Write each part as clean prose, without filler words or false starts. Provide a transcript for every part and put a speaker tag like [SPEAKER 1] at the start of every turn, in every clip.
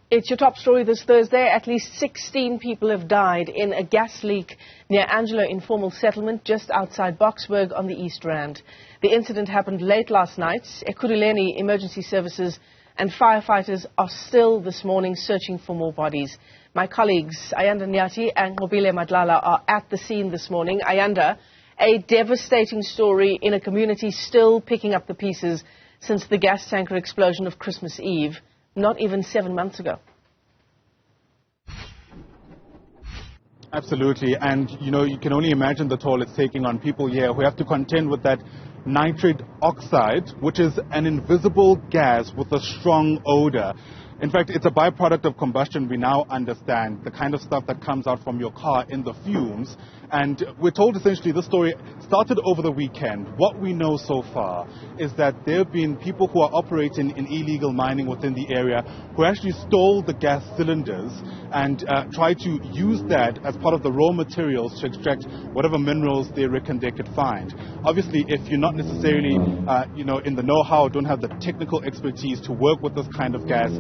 [SPEAKER 1] It's your top story this Thursday. At least 16 people have died in a gas leak near Angelo informal settlement just outside Boksburg on the East Rand. The incident happened late last night. Ekurhuleni emergency services and firefighters are still this morning searching for more bodies. My colleagues Ayanda Nyathi and Nqobile Madlala are at the scene this morning. Ayanda, a devastating story in a community still picking up the pieces since the gas tanker explosion of Christmas Eve. Not even 7 months ago.
[SPEAKER 2] Absolutely, and you can only imagine the toll it's taking on people here who have to contend with that nitrate oxide, which is an invisible gas with a strong odor. In fact, it's a byproduct of combustion. We now understand the kind of stuff that comes out from your car in the fumes. And we're told essentially this story started over the weekend. What we know so far is that there have been people who are operating in illegal mining within the area who actually stole the gas cylinders and tried to use that as part of the raw materials to extract whatever minerals they reckon they could find. Obviously, if you're not necessarily, in the know-how, don't have the technical expertise to work with this kind of gas,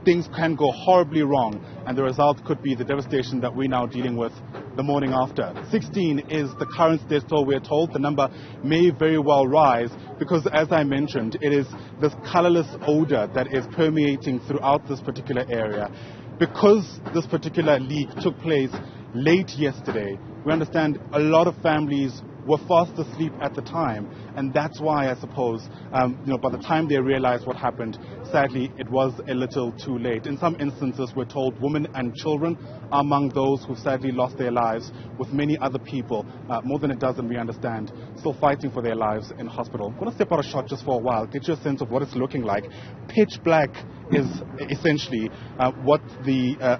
[SPEAKER 2] things can go horribly wrong, and the result could be the devastation that we're now dealing with the morning after. 16 is the current death toll. We're told the number may very well rise because, as I mentioned, it is this colorless odor that is permeating throughout this particular area. Because this particular leak took place late yesterday, we understand a lot of families were fast asleep at the time, and that's why, I suppose, by the time they realized what happened, sadly, it was a little too late. In some instances, we're told women and children are among those who sadly lost their lives, with many other people, more than a dozen, we understand, still fighting for their lives in hospital. I'm going to step out of shot just for a while, get you a sense of what it's looking like. Pitch black is essentially what the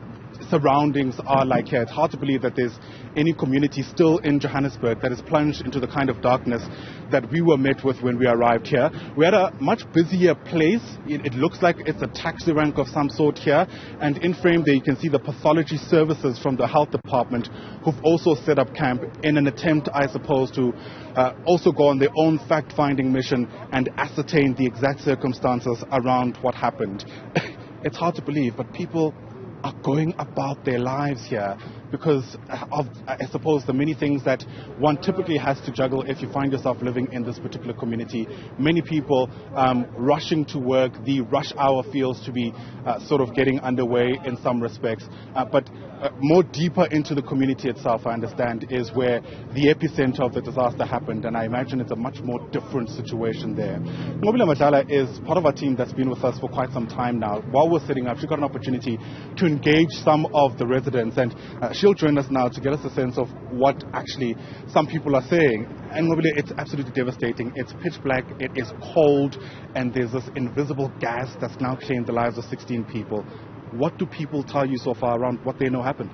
[SPEAKER 2] surroundings are like here. It's hard to believe that there's any community still in Johannesburg that is plunged into the kind of darkness that we were met with when we arrived here. We're at a much busier place. It looks like it's a taxi rank of some sort here, and in frame there you can see the pathology services from the health department who've also set up camp in an attempt, I suppose, to also go on their own fact-finding mission and ascertain the exact circumstances around what happened. It's hard to believe, but people are going about their lives here because of, I suppose, the many things that one typically has to juggle if you find yourself living in this particular community. Many people rushing to work. The rush hour feels to be sort of getting underway in some respects. But more deeper into the community itself, I understand, is where the epicenter of the disaster happened, and I imagine it's a much more different situation there. Nqobile Madlala is part of our team that's been with us for quite some time now. While we're sitting up, she got an opportunity to engage some of the residents, and she'll join us now to get us a sense of what actually some people are saying. And Nqobile, it's absolutely devastating. It's pitch black, it is cold, and there's this invisible gas that's now claimed the lives of 16 people. What do people tell you so far around what they know happened?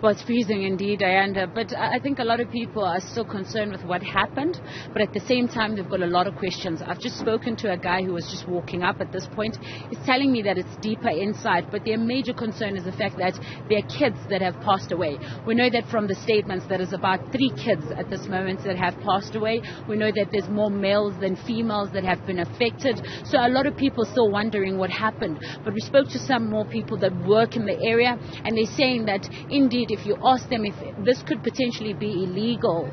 [SPEAKER 3] Well, it's freezing indeed, Ayanda, but I think a lot of people are still concerned with what happened, but at the same time they've got a lot of questions. I've just spoken to a guy who was just walking up at this point. He's telling me that it's deeper inside, but their major concern is the fact that there are kids that have passed away. We know that from the statements that there's about 3 kids at this moment that have passed away. We know that there's more males than females that have been affected. So a lot of people are still wondering what happened. But we spoke to some more people that work in the area, and they're saying that indeed, if you ask them if this could potentially be illegal,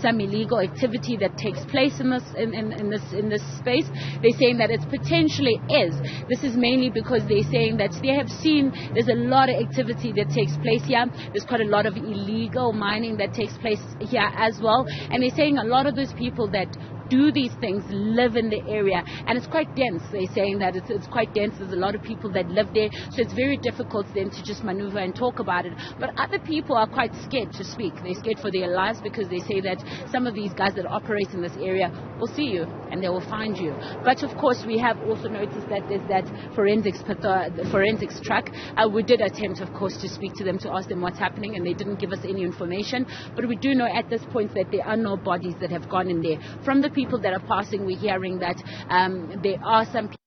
[SPEAKER 3] some illegal activity that takes place in this space, they're saying that it potentially is. This is mainly because they're saying that they have seen there's a lot of activity that takes place here. There's quite a lot of illegal mining that takes place here as well, and they're saying a lot of those people that do these things live in the area, and it's quite dense. They're saying that it's quite dense. There's a lot of people that live there, so it's very difficult then to just maneuver and talk about it. But other people are quite scared to speak. They're scared for their lives because they say that some of these guys that operate in this area will see you and they will find you. But of course, we have also noticed that there's that forensics truck. We did attempt, of course, to speak to them to ask them what's happening, and they didn't give us any information. But we do know at this point that there are no bodies that have gone in there. From the people that are passing, we're hearing that there are some people.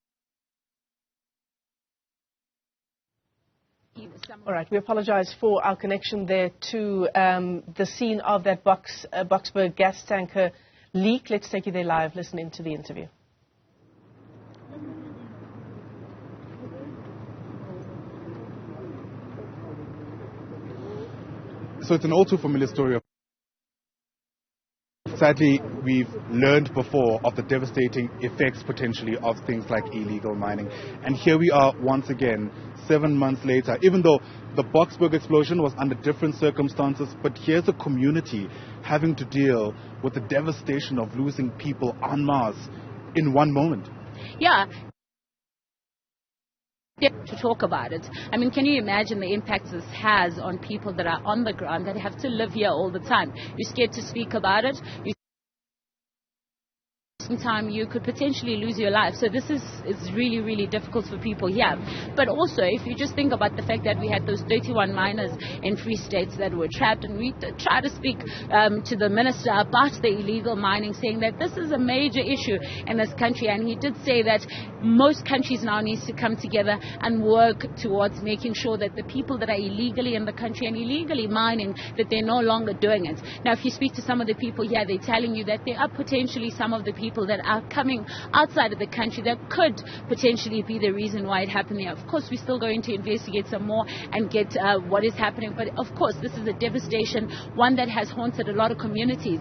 [SPEAKER 1] All right, we apologize for our connection there to the scene of that Boksburg gas tanker leak. Let's take you there live, listen into the interview.
[SPEAKER 2] So it's an all too familiar story. Sadly, we've learned before of the devastating effects potentially of things like illegal mining. And here we are once again, 7 months later, even though the Boksburg explosion was under different circumstances, but here's a community having to deal with the devastation of losing people en masse in one moment.
[SPEAKER 3] Yeah. To talk about it. I mean, can you imagine the impact this has on people that are on the ground, that have to live here all the time? You're scared to speak about it. Time you could potentially lose your life. So this is really, really difficult for people here. But also, if you just think about the fact that we had those 31 miners in Free States that were trapped, and we tried to speak to the minister about the illegal mining, saying that this is a major issue in this country, and he did say that most countries now need to come together and work towards making sure that the people that are illegally in the country and illegally mining, that they're no longer doing it. Now, if you speak to some of the people here, they're telling you that there are potentially some of the people that are coming outside of the country that could potentially be the reason why it happened there. Of course, we're still going to investigate some more and get what is happening. But of course, this is a devastation, one that has haunted a lot of communities.